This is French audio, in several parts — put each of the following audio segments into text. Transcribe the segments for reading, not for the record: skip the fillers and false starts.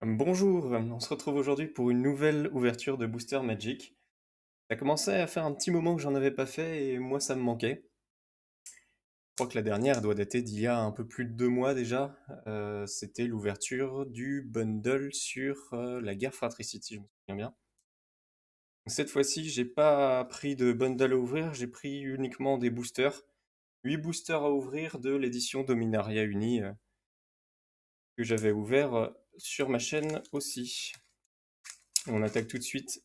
Bonjour, on se retrouve aujourd'hui pour une nouvelle ouverture de Booster Magic. Ça commençait à faire un petit moment que j'en avais pas fait et moi ça me manquait. Je crois que la dernière doit dater d'il y a un peu plus de 2 mois déjà. C'était l'ouverture du bundle sur la guerre fratricide, si je me souviens bien. Cette fois-ci, j'ai pas pris de bundle à ouvrir, j'ai pris uniquement des boosters. 8 boosters à ouvrir de l'édition Dominaria Uni que j'avais ouvert sur ma chaîne aussi. On attaque tout de suite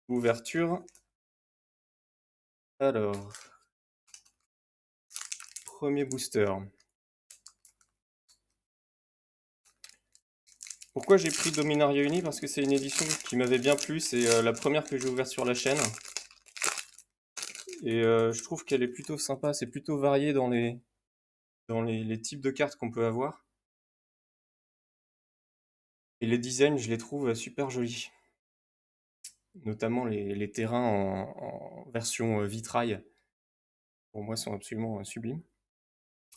l'ouverture. Alors, premier booster. Pourquoi j'ai pris Dominaria Uni? Parce que c'est une édition qui m'avait bien plu, c'est la première que j'ai ouverte sur la chaîne. Et je trouve qu'elle est plutôt sympa, c'est plutôt varié dans les types de cartes qu'on peut avoir. Et les designs, je les trouve super jolis. Notamment les terrains en version vitrail, pour moi, sont absolument sublimes.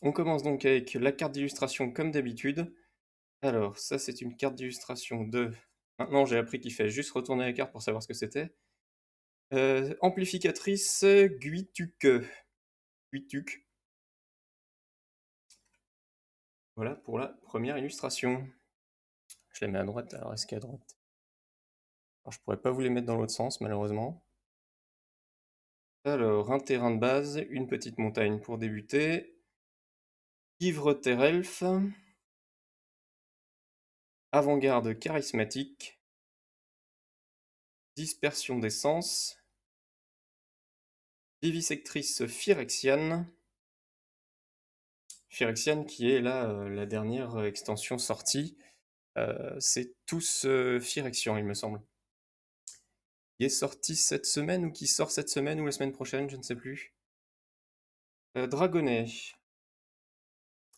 On commence donc avec la carte d'illustration comme d'habitude. Alors, ça c'est une carte d'illustration de... Maintenant j'ai appris qu'il fallait juste retourner la carte pour savoir ce que c'était. Amplificatrice Guituc. Guituc. Voilà pour la première illustration. Je la mets à droite, alors est-ce qu'à droite? Alors, je pourrais pas vous les mettre dans l'autre sens, malheureusement. Alors, un terrain de base, une petite montagne pour débuter. Ivre Terrelf. Avant-garde charismatique. Dispersion d'essence. Vivisectrice Phyrexiane. Phyrexiane qui est là la dernière extension sortie. C'est tous Phyrexian, il me semble. Qui est sorti cette semaine ou qui sort cette semaine ou la semaine prochaine, je ne sais plus. Dragonnet.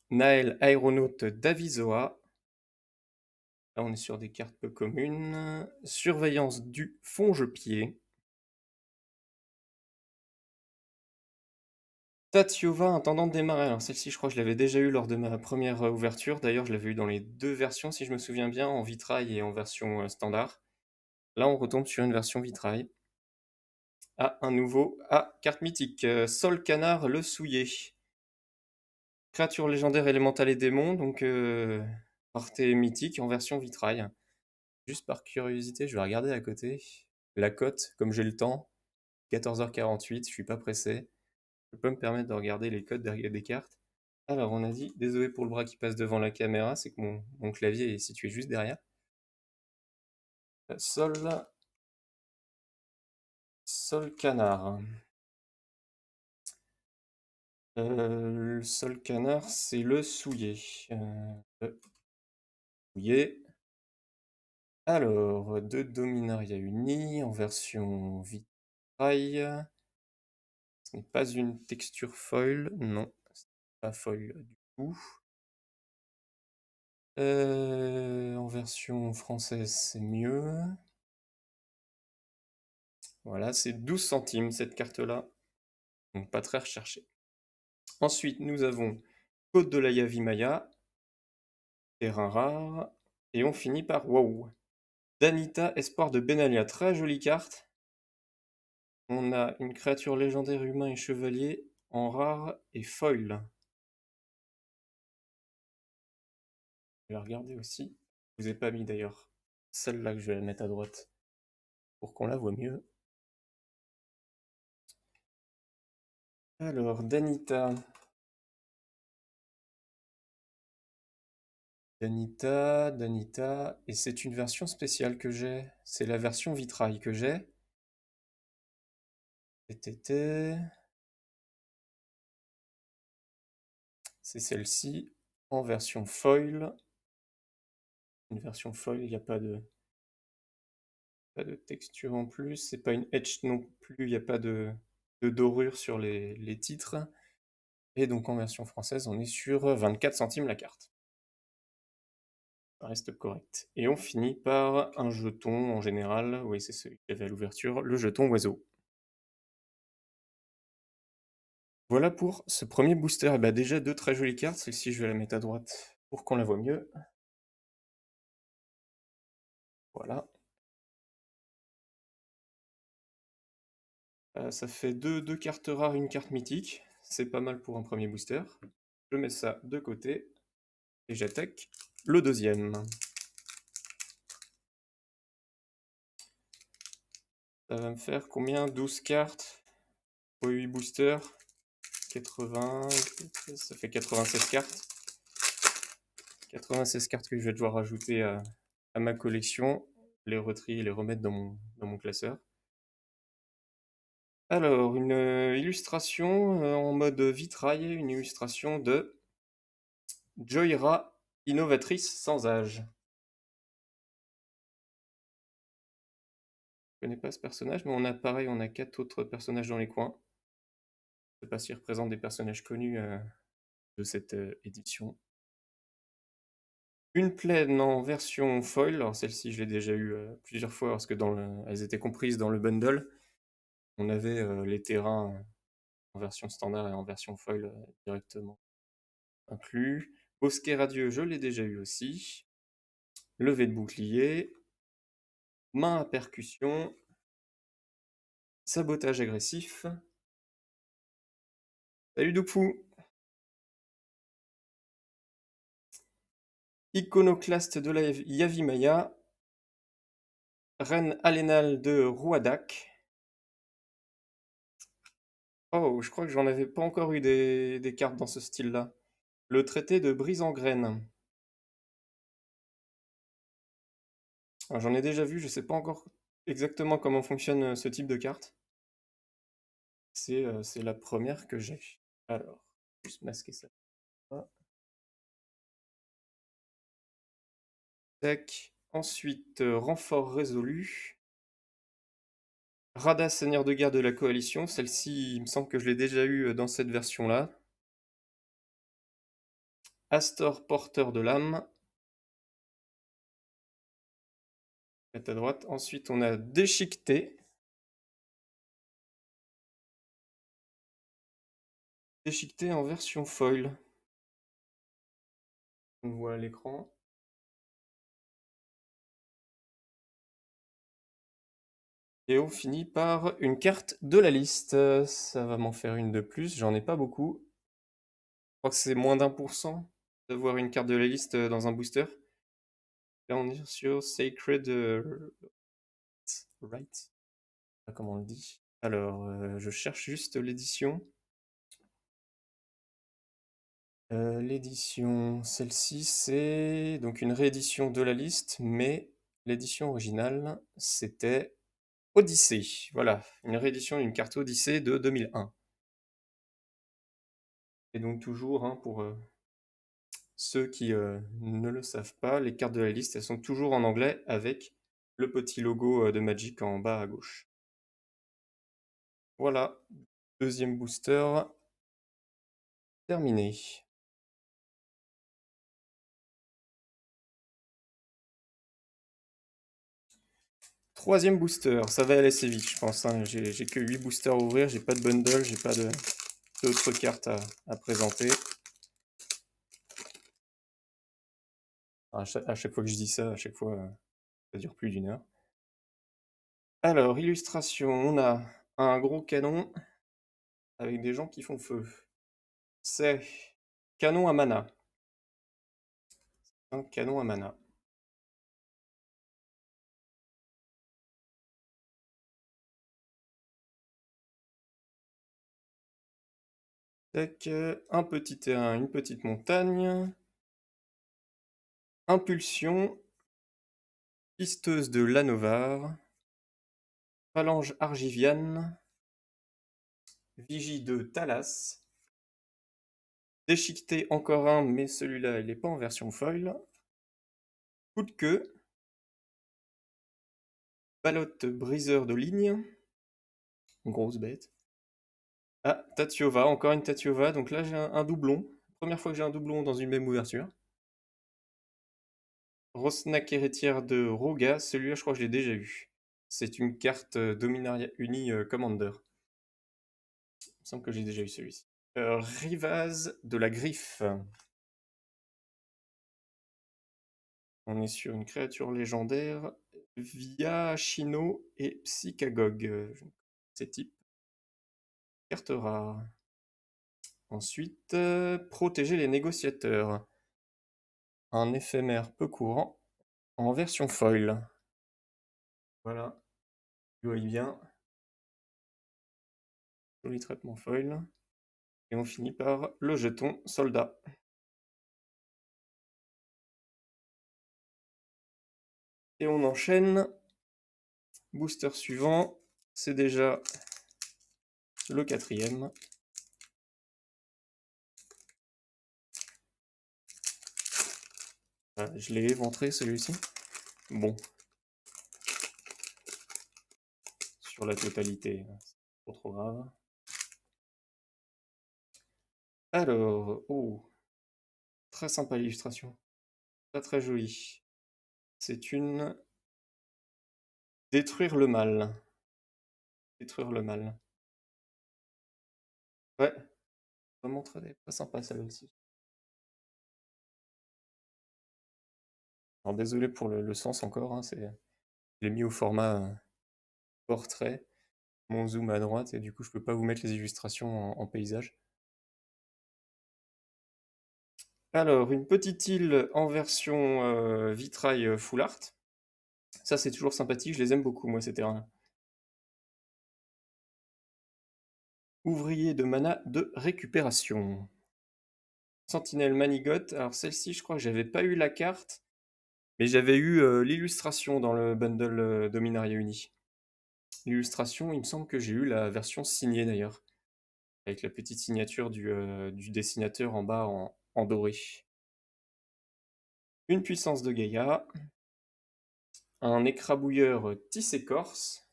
Naël Aéronaute d'Avisoa. Là, on est sur des cartes peu communes. Surveillance du Fongepied. Tatiova, intendante des marais. Alors celle-ci, je crois que je l'avais déjà eu lors de ma première ouverture. D'ailleurs, je l'avais eu dans les deux versions, si je me souviens bien, en vitrail et en version standard. Là, on retombe sur une version vitrail. Ah, un nouveau. Ah, carte mythique. Sol Canard le Souillé. Créature légendaire élémentale et démon, donc portée mythique en version vitrail. Juste par curiosité, je vais regarder à côté. La cote, comme j'ai le temps, 14h48, je suis pas pressé. Je peux me permettre de regarder les codes derrière des cartes. Alors, on a dit, désolé pour le bras qui passe devant la caméra, c'est que mon clavier est situé juste derrière. Sol, Sol Canard. Le Sol Canard, c'est le souillé. Le souillé. Alors, de Dominaria Uni en version vitrail. Ce n'est pas une texture foil, non, c'est pas foil du tout. En version française, c'est mieux. Voilà, c'est 12 centimes cette carte-là, donc pas très recherchée. Ensuite, nous avons Côte de la Yavimaya, terrain rare, et on finit par Wow. Danita, espoir de Benalia, très jolie carte. On a une créature légendaire humain et chevalier en rare et foil. Je vais regarder aussi. Je vous ai pas mis d'ailleurs celle-là que je vais la mettre à droite pour qu'on la voit mieux. Alors, Danita. Danita, et c'est une version spéciale que j'ai. C'est la version vitrail que j'ai. C'est celle-ci en version foil. Une version foil, il n'y a pas de texture en plus. C'est pas une etch non plus, il n'y a pas de dorure sur les titres. Et donc en version française, on est sur 24 centimes la carte. Ça reste correct. Et on finit par un jeton en général. Oui, c'est celui qu'il y avait à l'ouverture, le jeton oiseau. Voilà pour ce premier booster. Et bah déjà deux très jolies cartes. Celle-ci, je vais la mettre à droite pour qu'on la voit mieux. Voilà. Ça fait deux cartes rares, une carte mythique. C'est pas mal pour un premier booster. Je mets ça de côté et j'attaque le deuxième. Ça va me faire combien? 12 cartes pour 8 boosters. 80, ça fait 96 cartes. 96 cartes que je vais devoir ajouter à ma collection, les retrier et les remettre dans mon classeur. Alors, une illustration en mode vitrail, une illustration de Joyra, innovatrice sans âge. Je connais pas ce personnage, mais on a pareil, on a 4 autres personnages dans les coins. Je sais pas s'ils représentent des personnages connus de cette édition. Une plaine en version foil, alors celle-ci je l'ai déjà eu plusieurs fois parce que elles étaient comprises dans le bundle. On avait les terrains en version standard et en version foil directement inclus. Bosquet radieux, je l'ai déjà eu aussi. Levé de bouclier. Main à percussion. Sabotage agressif. Salut Doukfou! Iconoclaste de la Yavimaya. Reine Alénale de Rouadak. Oh, je crois que j'en avais pas encore eu des cartes dans ce style-là. Le traité de Brise en Graines. Alors, j'en ai déjà vu, je sais pas encore exactement comment fonctionne ce type de carte. C'est la première que j'ai. Alors, juste masquer ça. Tac. Ensuite, renfort résolu. Rada, seigneur de guerre de la coalition. Celle-ci, il me semble que je l'ai déjà eu dans cette version-là. Astor, porteur de l'âme. À droite. Ensuite, on a Déchiqueté. Déchiqueté en version foil. On voit à l'écran. Et on finit par une carte de la liste. Ça va m'en faire une de plus. J'en ai pas beaucoup. Je crois que c'est moins d'1% d'avoir une carte de la liste dans un booster. Là, on est sur Sacred Right. Je sais pas comment on le dit. Alors, je cherche juste l'édition. L'édition, celle-ci, c'est donc une réédition de la liste, mais l'édition originale, c'était Odyssée. Voilà, une réédition d'une carte Odyssée de 2001. Et donc toujours, hein, pour ceux qui ne le savent pas, les cartes de la liste, elles sont toujours en anglais avec le petit logo de Magic en bas à gauche. Voilà, deuxième booster terminé. Troisième booster, ça va aller assez vite, je pense, hein. J'ai que 8 boosters à ouvrir, j'ai pas de bundle, j'ai pas d'autres cartes à présenter. À chaque fois que je dis ça, à chaque fois, ça dure plus d'1 heure. Alors, illustration, on a un gros canon avec des gens qui font feu. C'est canon à mana. Un canon à mana. Tac, un petit terrain, une petite montagne. Impulsion. Pisteuse de Lanovar. Phalange argiviane. Vigie de Thalas. Déchiqueté encore un, mais celui-là, il n'est pas en version foil. Coup de queue. Balotte briseur de ligne. Grosse bête. Ah, Tatiova, encore une Tatiova. Donc là, j'ai un doublon. Première fois que j'ai un doublon dans une même ouverture. Rosnak héritière de Roga. Celui-là, je crois que je l'ai déjà eu. C'est une carte Dominaria Uni Commander. Il me semble que j'ai déjà eu celui-ci. Rivaz de la Griffe. On est sur une créature légendaire. Via Chino et Psychagog. Ces types. Carte rare. Ensuite, protéger les négociateurs. Un éphémère peu courant en version foil. Voilà, joli bien. Joli traitement foil. Et on finit par le jeton soldat. Et on enchaîne. Booster suivant, c'est déjà le 4e. Ah, je l'ai éventré celui-ci. Bon. Sur la totalité, c'est pas trop grave. Alors, oh, très sympa l'illustration. Très très jolie. C'est une détruire le mal. Détruire le mal. Ouais, vraiment très, très sympa celle aussi. Alors désolé pour le sens encore, hein, je l'ai mis au format portrait, mon zoom à droite, et du coup je peux pas vous mettre les illustrations en paysage. Alors, une petite île en version vitrail full art. Ça, c'est toujours sympathique, je les aime beaucoup, moi, ces terrains. Ouvrier de mana de récupération. Sentinelle Manigote. Alors, celle-ci, je crois que j'avais pas eu la carte, mais j'avais eu l'illustration dans le bundle Dominaria Uni. L'illustration, il me semble que j'ai eu la version signée d'ailleurs, avec la petite signature du dessinateur en bas en doré. Une puissance de Gaïa. Un écrabouilleur tissé corse.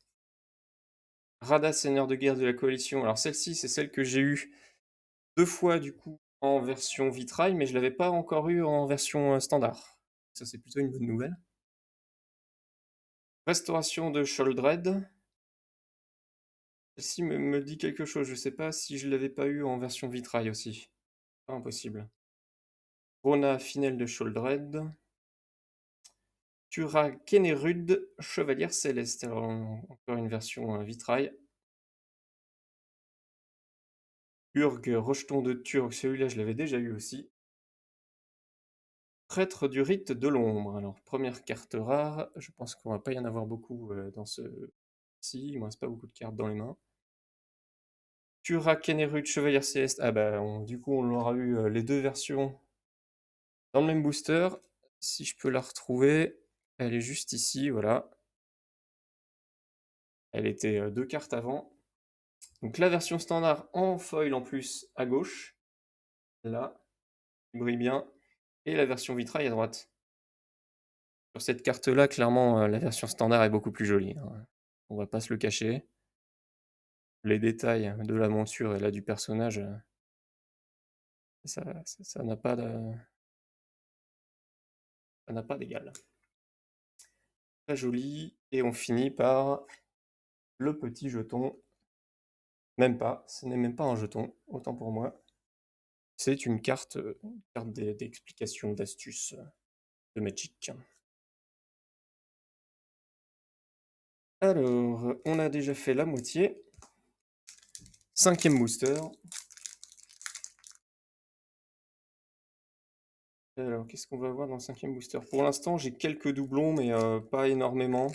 Rada, seigneur de guerre de la coalition. Alors celle-ci, c'est celle que j'ai eue 2 fois du coup en version vitrail, mais je l'avais pas encore eu en version standard. Ça, c'est plutôt une bonne nouvelle. Restauration de Sholdred. Celle-ci me dit quelque chose. Je sais pas si je l'avais pas eu en version vitrail aussi. Pas impossible. Rona, Finelle de Sholdred. Tura Kenerud, Chevalière Céleste. Alors, encore une version vitrail. Urg, Rejeton de Turg, celui-là je l'avais déjà eu aussi. Prêtre du rite de l'ombre. Alors, première carte rare. Je pense qu'on va pas y en avoir beaucoup dans ce. Si, il me reste pas beaucoup de cartes dans les mains. Tura Kenerud, Chevalière Céleste. Ah bah, du coup, on aura eu les deux versions dans le même booster. Si je peux la retrouver, elle est juste ici, voilà. Elle était 2 cartes avant. Donc la version standard en foil en plus à gauche. Là, il brille bien. Et la version vitrail à droite. Sur cette carte-là, clairement, la version standard est beaucoup plus jolie, hein. On va pas se le cacher. Les détails de la monture et là du personnage, ça n'a pas d'égal. Très joli. Et on finit par le petit jeton. Même pas, ce n'est même pas un jeton, autant pour moi. C'est une carte, d'explication, d'astuce de Magic. Alors, on a déjà fait la moitié. 5e booster. Alors, qu'est-ce qu'on va avoir dans le 5e booster? Pour l'instant, j'ai quelques doublons, mais pas énormément.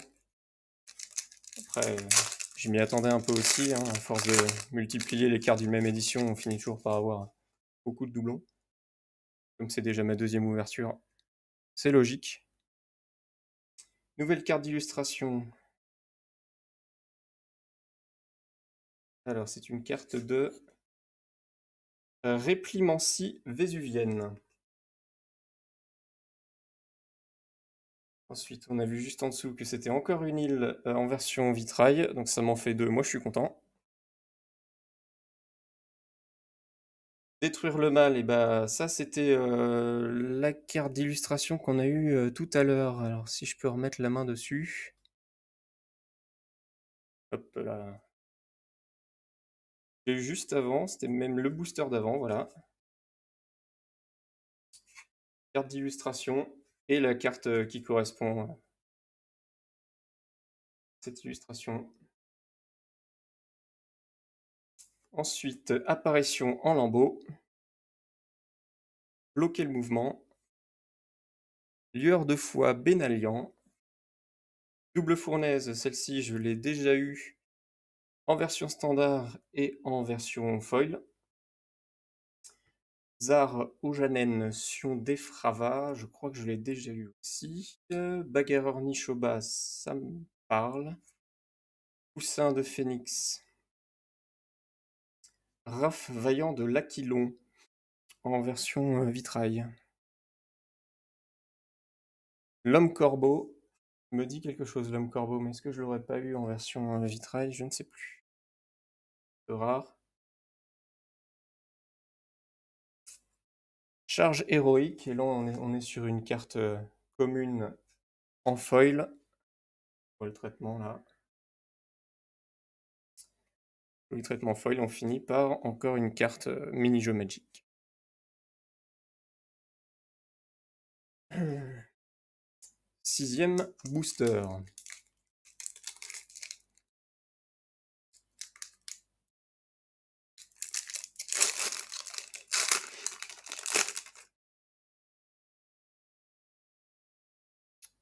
Après, je m'y attendais un peu aussi, hein, à force de multiplier les cartes d'une même édition, on finit toujours par avoir beaucoup de doublons. Comme c'est déjà ma 2e ouverture, c'est logique. Nouvelle carte d'illustration. Alors, c'est une carte de Réplimancie vésuvienne. Ensuite, on a vu juste en dessous que c'était encore une île en version vitrail, donc ça m'en fait 2. Moi, je suis content. Détruire le mal, et bah ça c'était la carte d'illustration qu'on a eue tout à l'heure. Alors si je peux remettre la main dessus. Hop là. J'ai eu juste avant, c'était même le booster d'avant, voilà. Carte d'illustration et la carte qui correspond cette illustration. Ensuite, apparition en lambeaux. Bloquer le mouvement. Lueur de foi Bénalian. Double fournaise, celle-ci je l'ai déjà eue en version standard et en version foil. Tsar Ojanen Sion Defrava, je crois que je l'ai déjà eu aussi. Bagarreur Nishoba, ça me parle. Poussin de Phénix. Raph Vaillant de l'Aquilon en version vitrail. L'homme corbeau me dit quelque chose, l'homme corbeau, mais est-ce que je l'aurais pas eu en version vitrail? Je ne sais plus. C'est rare. Charge héroïque, et là on est sur une carte commune en foil. Pour le traitement là. Le traitement foil, on finit par encore une carte mini-jeu Magic. Sixième booster.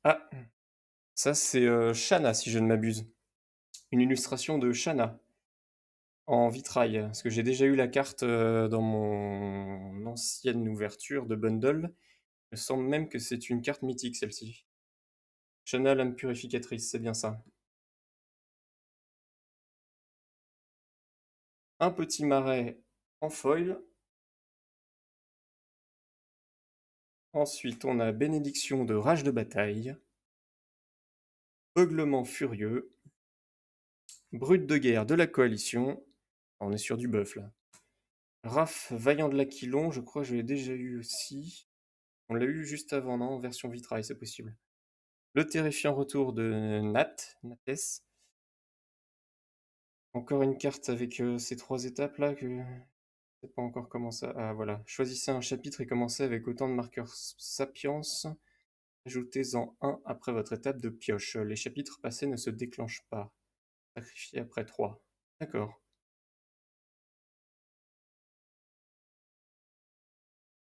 Ah, ça c'est Shanna si je ne m'abuse. Une illustration de Shanna en vitrail. Parce que j'ai déjà eu la carte dans mon ancienne ouverture de bundle. Il me semble même que c'est une carte mythique celle-ci. Shanna l'âme purificatrice, c'est bien ça. Un petit marais en foil. Ensuite, on a bénédiction de rage de bataille. Beuglement furieux. Brute de guerre de la coalition. On est sur du buff là. Raph vaillant de l'Aquilon, je crois que je l'ai déjà eu aussi. On l'a eu juste avant, non? En version vitrail, c'est possible. Le terrifiant retour de Nates. Encore une carte avec ces trois étapes là que je sais pas encore comment ça. Ah voilà. Choisissez un chapitre et commencez avec autant de marqueurs sapiens. Ajoutez-en un après votre étape de pioche. Les chapitres passés ne se déclenchent pas. Sacrifiez après 3. D'accord.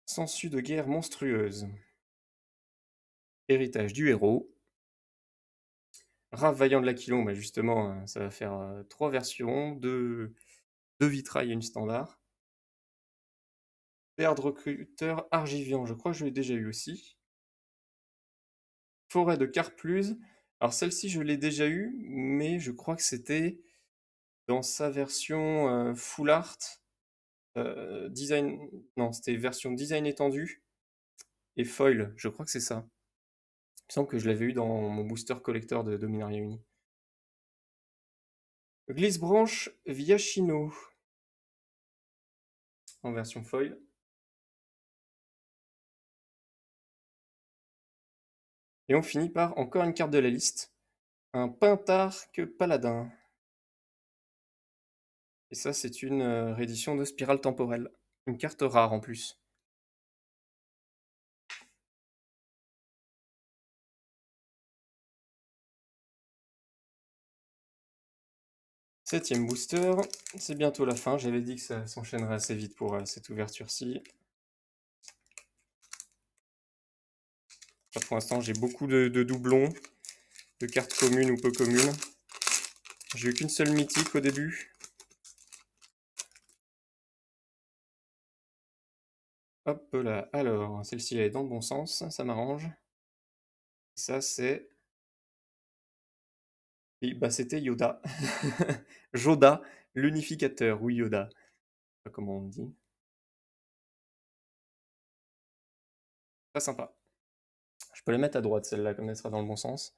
Sangsue de guerre monstrueuse. Héritage du héros. Raph Vaillant de l'Aquilon, bah justement, ça va faire 3 versions, 2 vitrail et une standard. Perdre recruteur Argivian, je crois que je l'ai déjà eu aussi. Forêt de Carpluse. Alors celle-ci, je l'ai déjà eu, mais je crois que c'était dans sa version full art. Design. Non, c'était version design étendu et foil, je crois que c'est ça. Il me semble que je l'avais eu dans mon booster collector de Dominaria Uni. Glissbranche Viachino en version foil. Et on finit par encore une carte de la liste. Un Pentarque Paladin. Et ça, c'est une réédition de Spirale Temporelle. Une carte rare en plus. Septième booster, c'est bientôt la fin. J'avais dit que ça s'enchaînerait assez vite pour cette ouverture-ci. Pour l'instant, j'ai beaucoup de doublons, de cartes communes ou peu communes. J'ai eu qu'une seule mythique au début. Hop là, alors, celle-ci elle est dans le bon sens, ça m'arrange. Ça c'est... Et bah c'était Yoda. Joda, l'unificateur, oui Yoda. Je sais pas comment on dit. Très sympa. Je peux la mettre à droite celle-là, comme elle sera dans le bon sens.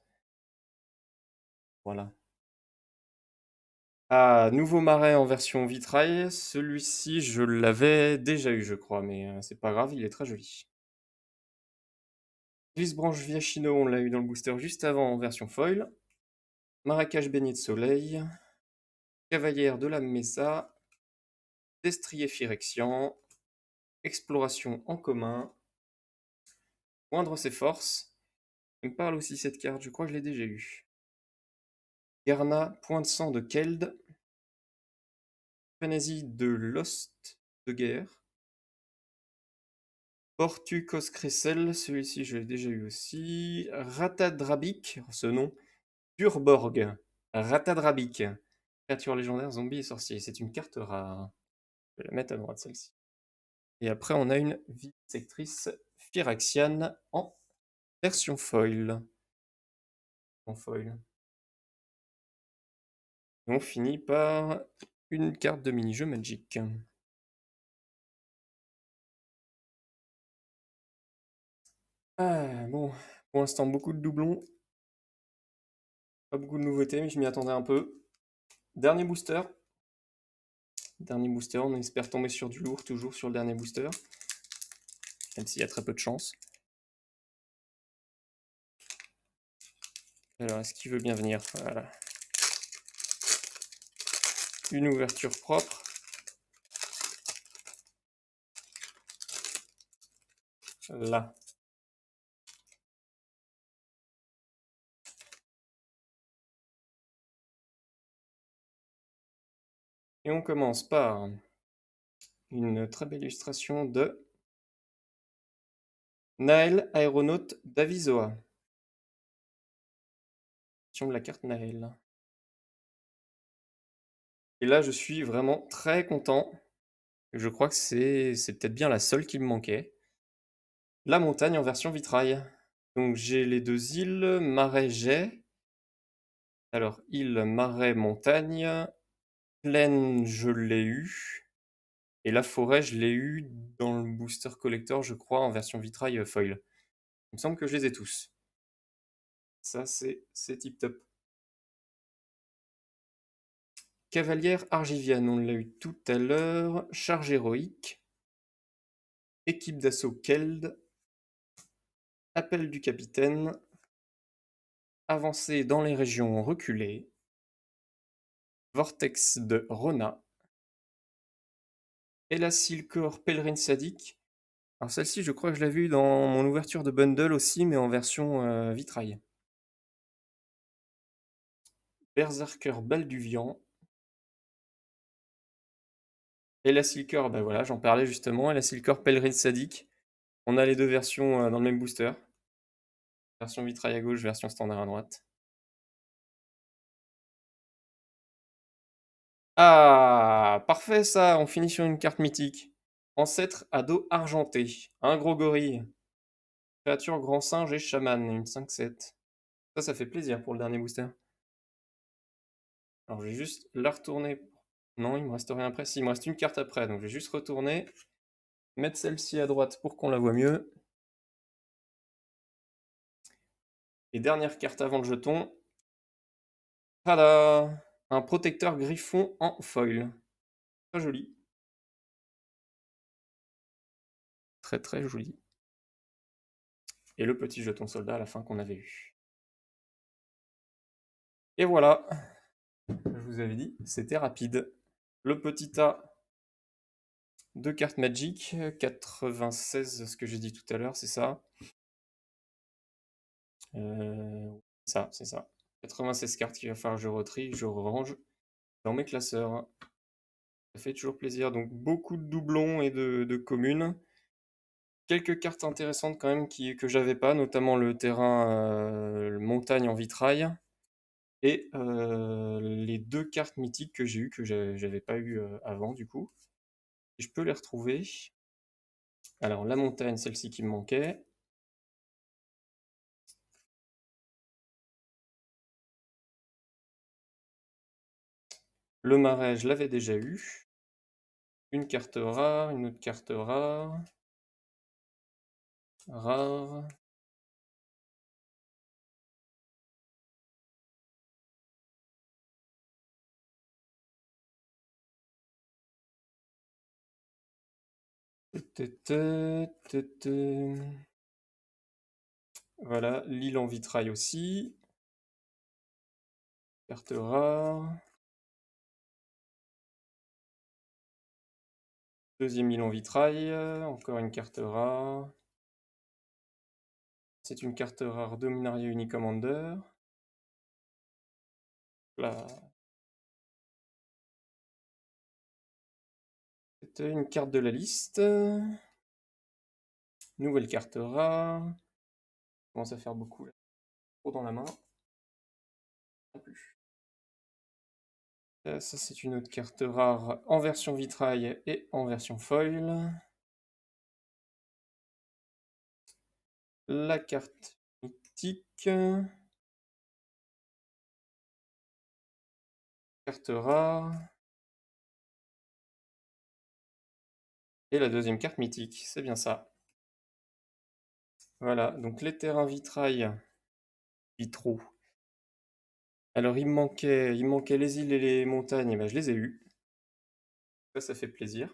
Voilà. Ah, nouveau marais en version vitrail. Celui-ci, je l'avais déjà eu, je crois, mais c'est pas grave, il est très joli. Glissbranche Viachino, on l'a eu dans le booster juste avant en version foil. Marrakech baigné de soleil. Cavalière de la Mesa. Destrier Phyrexian. Exploration en commun. Moindre ses forces. Elle me parle aussi cette carte, je crois que je l'ai déjà eu. Garna, Point de sang de Keld, Frénésie de Lost de guerre, Portukos Cressel, celui-ci je l'ai déjà eu aussi, Ratadrabik, ce nom, Durborg, Ratadrabik, créature légendaire, zombie et sorcier, c'est une carte rare. Je vais la mettre à droite celle-ci. Et après on a une Vivisectrice Phyraxiane en version foil. En foil. Et on finit par une carte de mini-jeu Magic. Ah, bon, pour l'instant, beaucoup de doublons. Pas beaucoup de nouveautés, mais je m'y attendais un peu. Dernier booster. Dernier booster, on espère tomber sur du lourd, toujours sur le dernier booster. Même s'il y a très peu de chance. Alors, est-ce qu'il veut bien venir? Voilà. Une ouverture propre. Là. Et on commence par une très belle illustration de Naël, aéronaute d'Avisoa. De la carte Naël. Et là, je suis vraiment très content. Je crois que c'est peut-être bien la seule qui me manquait. La montagne en version vitrail. Donc j'ai les deux îles, marais, jet. Alors, île, marais, montagne. Plaine, je l'ai eu. Et la forêt, je l'ai eu dans le booster collector, je crois, en version vitrail foil. Il me semble que je les ai tous. Ça, c'est tip top. Cavalière argivienne, on l'a eu tout à l'heure. Charge héroïque. Équipe d'assaut Keld. Appel du capitaine. Avancer dans les régions reculées. Vortex de Rona. Elassilcore Pèlerin Sadique. Alors celle-ci, je crois que je l'ai vue dans mon ouverture de bundle aussi, mais en version vitrail. Berserker Balduvian. Elassilcore, ben voilà, j'en parlais justement. Elassilcore Pèlerin Sadique. On a les deux versions dans le même booster. Version vitrail à gauche, version standard à droite. Ah, parfait ça, on finit sur une carte mythique. Ancêtre à dos argenté. Un gros gorille. Créature grand singe et chaman, une 5-7. Ça fait plaisir pour le dernier booster. Alors je vais juste la retourner. Non, il me reste rien après. Si, il me reste une carte après, donc je vais juste retourner. Mettre celle-ci à droite pour qu'on la voit mieux. Et dernière carte avant le jeton. Tada! Un protecteur griffon en foil. Très joli. Très très joli. Et le petit jeton soldat à la fin qu'on avait eu. Et voilà. Je vous avais dit, c'était rapide. Le petit tas de cartes Magic. 96, ce que j'ai dit tout à l'heure, c'est ça. C'est ça. 96 cartes qu'il va falloir que je retrie, que je range dans mes classeurs. Ça fait toujours plaisir. Donc beaucoup de doublons et de communes. Quelques cartes intéressantes quand même que j'avais pas, notamment le terrain montagne en vitrail. Et les deux cartes mythiques que j'ai eues, que j'avais pas eu avant du coup. Et je peux les retrouver. Alors la montagne, celle-ci qui me manquait. Le marais, je l'avais déjà eu. Une carte rare, une autre carte rare. Rare. Voilà, l'île en vitrail aussi. Carte rare. Deuxième île en vitrail. Encore une carte rare. C'est une carte rare Dominaria Unicommander. Voilà. C'est une carte de la liste. Nouvelle carte rare. Commence à faire beaucoup là. Trop dans la main. Non plus. Ça, c'est une autre carte rare en version vitrail et en version foil. La carte mythique. Carte rare. Et la deuxième carte mythique, c'est bien ça. Voilà, donc les terrains vitrail, vitraux. Alors il me manquait les îles et les montagnes, et ben, je les ai eus. Ça fait plaisir.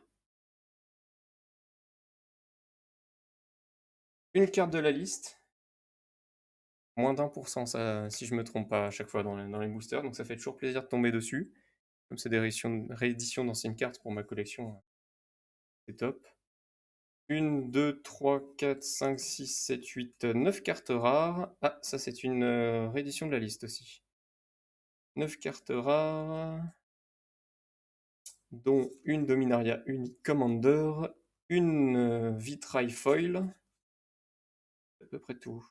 Une carte de la liste. Moins d'1%, ça, si je me trompe pas, à chaque fois dans les boosters. Donc ça fait toujours plaisir de tomber dessus. Comme c'est des rééditions d'anciennes cartes pour ma collection, c'est top. 1, 2, 3, 4, 5, 6, 7, 8, 9 cartes rares. Ah, ça c'est une réédition de la liste aussi. 9 cartes rares, dont une Dominaria Unique Commander, une Vitrail Foil. C'est à peu près tout.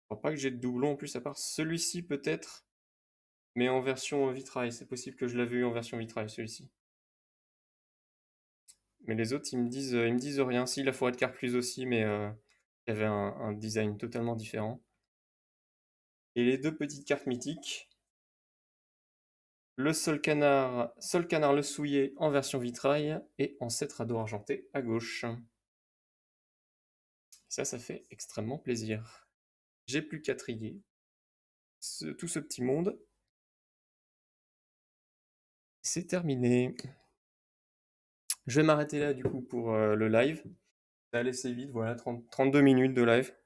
Je crois pas que j'ai de doublon en plus, à part celui-ci peut-être. Mais en version vitrail, c'est possible que je l'avais eu en version vitrail, celui-ci. Mais les autres, ils me disent rien. Si, la forêt de Carplus aussi, mais il y avait un design totalement différent. Et les deux petites cartes mythiques. Le Sol Canard le Souillé en version vitrail et en 7 radeaux argentés à gauche. Ça fait extrêmement plaisir. J'ai plus qu'à trier tout ce petit monde. C'est terminé. Je vais m'arrêter là du coup pour le live. Ça a laissé vite, voilà, 32 minutes de live.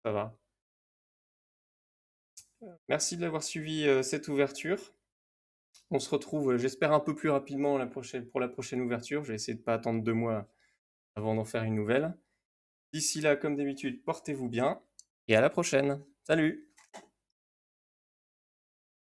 Ça va. Merci d'avoir suivi cette ouverture. On se retrouve, j'espère, un peu plus rapidement pour la prochaine ouverture. Je vais essayer de ne pas attendre 2 mois avant d'en faire une nouvelle. D'ici là, comme d'habitude, portez-vous bien et à la prochaine. Salut!